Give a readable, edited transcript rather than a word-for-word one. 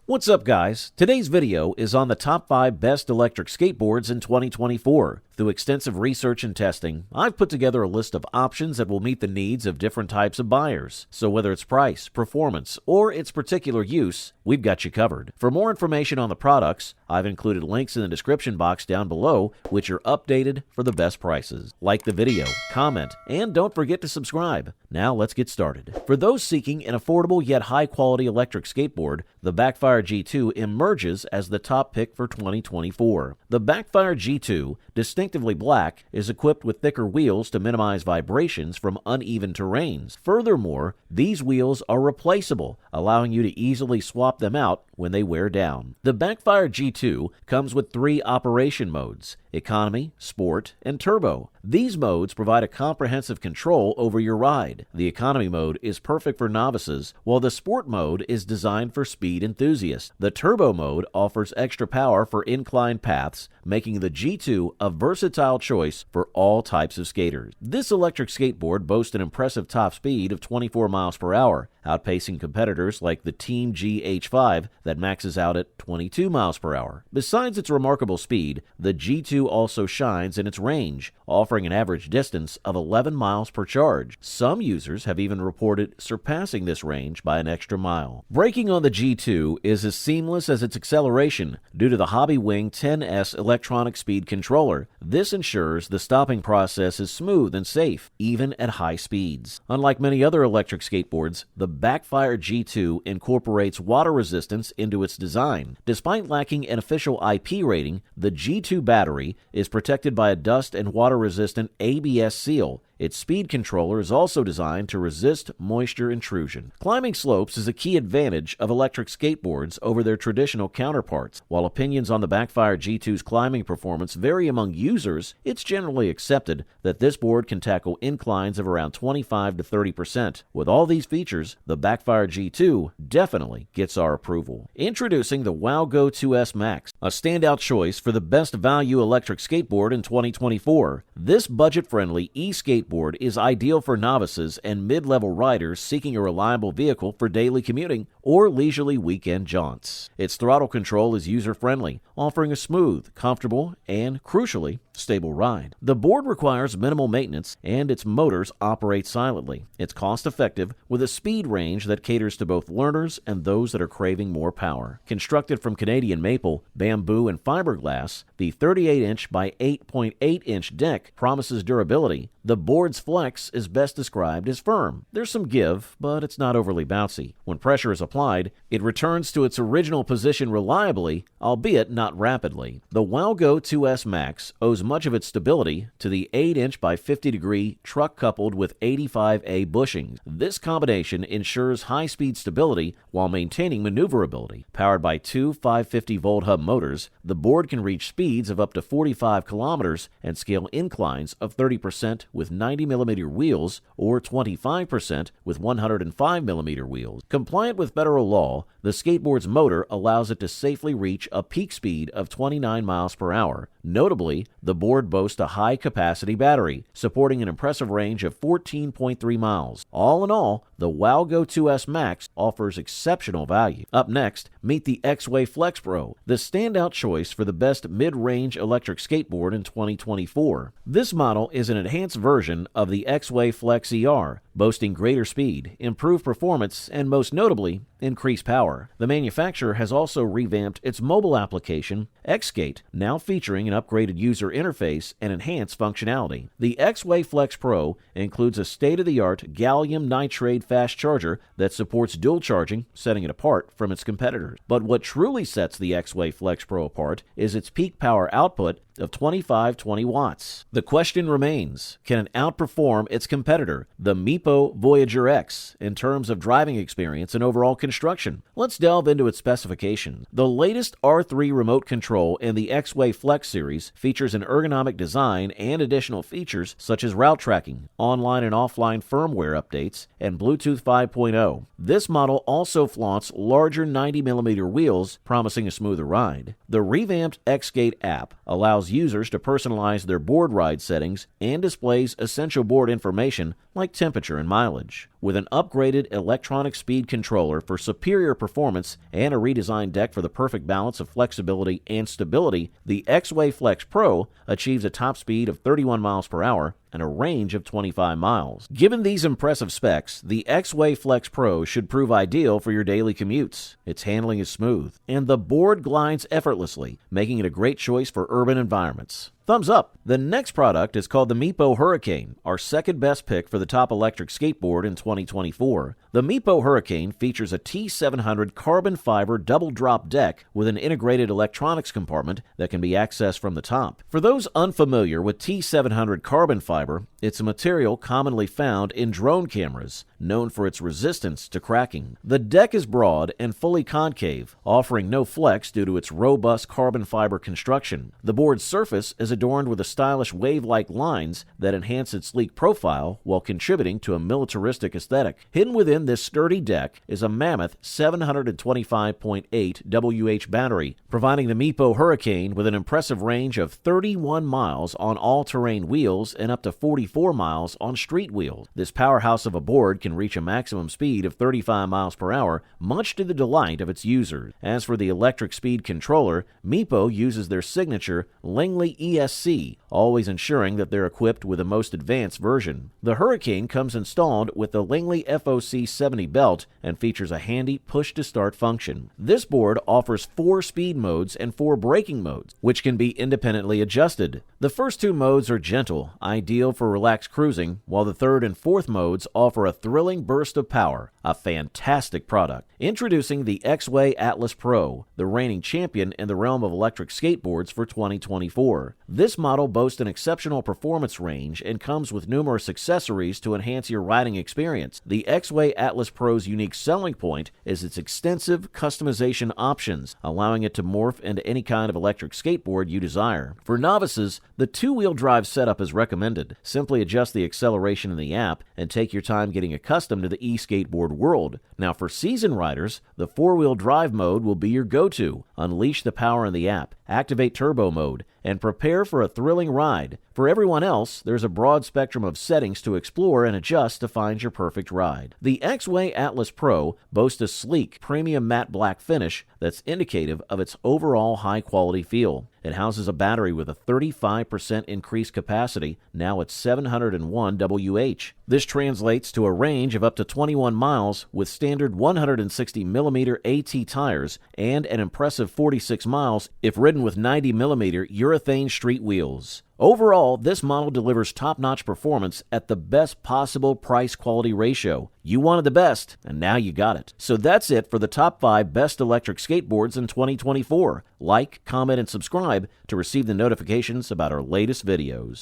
What's up, guys? Today's video is on the top 5 best electric skateboards in 2024. Through extensive research and testing, I've put together a list of options that will meet the needs of different types of buyers. So whether it's price, performance, or its particular use, we've got you covered. For more information on the products, I've included links in the description box down below, which are updated for the best prices. Like the video, comment, and don't forget to subscribe. Now let's get started. For those seeking an affordable yet high-quality electric skateboard, the Backfire G2 emerges as the top pick for 2024. The Backfire G2, distinctively black, is equipped with thicker wheels to minimize vibrations from uneven terrains. Furthermore, these wheels are replaceable, allowing you to easily swap them out when they wear down. The Backfire G2 comes with 3 operation modes: Economy, Sport, and Turbo. These modes provide a comprehensive control over your ride. The Economy mode is perfect for novices, while the Sport mode is designed for speed enthusiasts. The Turbo mode offers extra power for inclined paths, making the G2 a versatile choice for all types of skaters. This electric skateboard boasts an impressive top speed of 24 miles per hour, outpacing competitors like the Team G-H5 that maxes out at 22 miles per hour. Besides its remarkable speed, the G2 also shines in its range, offering an average distance of 11 miles per charge. Some users have even reported surpassing this range by an extra mile. Braking on the G2 is as seamless as its acceleration due to the Hobbywing 10S electronic speed controller. This ensures the stopping process is smooth and safe, even at high speeds. Unlike many other electric skateboards, the Backfire G2 incorporates water resistance into its design. Despite lacking an official IP rating, the G2 battery is protected by a dust and water-resistant ABS seal. Its speed controller is also designed to resist moisture intrusion. Climbing slopes is a key advantage of electric skateboards over their traditional counterparts. While opinions on the Backfire G2's climbing performance vary among users, it's generally accepted that this board can tackle inclines of around 25 to 30%. With all these features, the Backfire G2 definitely gets our approval. Introducing the Wowgo 2S Max, a standout choice for the best value electric skateboard in 2024. This budget-friendly e-skateboard is ideal for novices and mid-level riders seeking a reliable vehicle for daily commuting or leisurely weekend jaunts. Its throttle control is user-friendly, offering a smooth, comfortable, and, crucially, stable ride. The board requires minimal maintenance, and its motors operate silently. It's cost-effective, with a speed range that caters to both learners and those that are craving more power. Constructed from Canadian maple, bamboo, and fiberglass, the 38-inch by 8.8-inch deck promises durability. The board's flex is best described as firm. There's some give, but it's not overly bouncy. When pressure is applied, it returns to its original position reliably, albeit not rapidly. The Wowgo 2S Max owes much of its stability to the 8-inch by 50-degree truck coupled with 85A bushings. This combination ensures high-speed stability while maintaining maneuverability. Powered by 2 550-volt hub motors, the board can reach speeds of up to 45 kilometers and scale inclines of 30% with 90mm wheels or 25% with 105mm wheels. Compliant with federal law, the skateboard's motor allows it to safely reach a peak speed of 29 miles per hour. Notably, the board boasts a high-capacity battery, supporting an impressive range of 14.3 miles. All in all, the Wowgo 2S Max offers exceptional value. Up next, meet the Exway Flex Pro, the standout choice for the best mid-range electric skateboard in 2024. This model is an enhanced version of the Exway Flex ER, boasting greater speed, improved performance, and most notably, increased power. The manufacturer has also revamped its mobile application, Xskate, now featuring an upgraded user interface and enhanced functionality. The Exway Flex Pro includes a state-of-the-art gallium nitride fast charger that supports dual charging, setting it apart from its competitors. But what truly sets the Exway Flex Pro apart is its peak power output of 2520 watts. The question remains, can it outperform its competitor, the Meepo Voyager X, in terms of driving experience and overall construction? Let's delve into its specifications. The latest R3 remote control in the Exway Flex series features an ergonomic design and additional features such as route tracking, online and offline firmware updates, and Bluetooth 5.0. This model also flaunts larger 90mm wheels, promising a smoother ride. The revamped Xskate app allows users to personalize their board ride settings and displays essential board information like temperature, temperature and mileage. With an upgraded electronic speed controller for superior performance and a redesigned deck for the perfect balance of flexibility and stability, the Exway Flex Pro achieves a top speed of 31 miles per hour and a range of 25 miles. Given these impressive specs, the Exway Flex Pro should prove ideal for your daily commutes. Its handling is smooth, and the board glides effortlessly, making it a great choice for urban environments. Thumbs up! The next product is called the Meepo Hurricane, our second best pick for the top electric skateboard in 2024. The Meepo Hurricane features a T700 carbon fiber double drop deck with an integrated electronics compartment that can be accessed from the top. For those unfamiliar with T700 carbon fiber, it's a material commonly found in drone cameras, known for its resistance to cracking. The deck is broad and fully concave, offering no flex due to its robust carbon fiber construction. The board's surface is adorned with a stylish wave-like lines that enhance its sleek profile while contributing to a militaristic aesthetic. Hidden within this sturdy deck is a mammoth 725.8 WH battery, providing the Meepo Hurricane with an impressive range of 31 miles on all-terrain wheels and up to 44 miles on street wheels. This powerhouse of a board can reach a maximum speed of 35 miles per hour, much to the delight of its users. As for the electric speed controller, Meepo uses their signature Langley ESC, always ensuring that they're equipped with the most advanced version. The Hurricane comes installed with the Langley FOC 70 belt and features a handy push-to-start function. This board offers 4 speed modes and 4 braking modes, which can be independently adjusted. The first 2 modes are gentle, ideal for relaxed cruising, while the third and fourth modes offer a thrilling burst of power. A fantastic product. Introducing the Exway Atlas Pro, the reigning champion in the realm of electric skateboards for 2024. This model boasts an exceptional performance range and comes with numerous accessories to enhance your riding experience. The Exway Atlas Pro's unique selling point is its extensive customization options, allowing it to morph into any kind of electric skateboard you desire. For novices, the 2-wheel drive setup is recommended. Simply adjust the acceleration in the app and take your time getting accustomed to the e-skateboard world. Now for seasoned riders, the 4-wheel drive mode will be your go-to. Unleash the power in the app, activate turbo mode, and prepare for a thrilling ride. For everyone else, there's a broad spectrum of settings to explore and adjust to find your perfect ride. The Exway Atlas Pro boasts a sleek, premium matte black finish that's indicative of its overall high-quality feel. It houses a battery with a 35% increased capacity, now at 701 WH. This translates to a range of up to 21 miles with standard 160mm AT tires and an impressive 46 miles if ridden with 90mm urethane street wheels. Overall, this model delivers top-notch performance at the best possible price-quality ratio. You wanted the best, and now you got it. So that's it for the top 5 best electric skateboards in 2024. Like, comment, and subscribe to receive the notifications about our latest videos.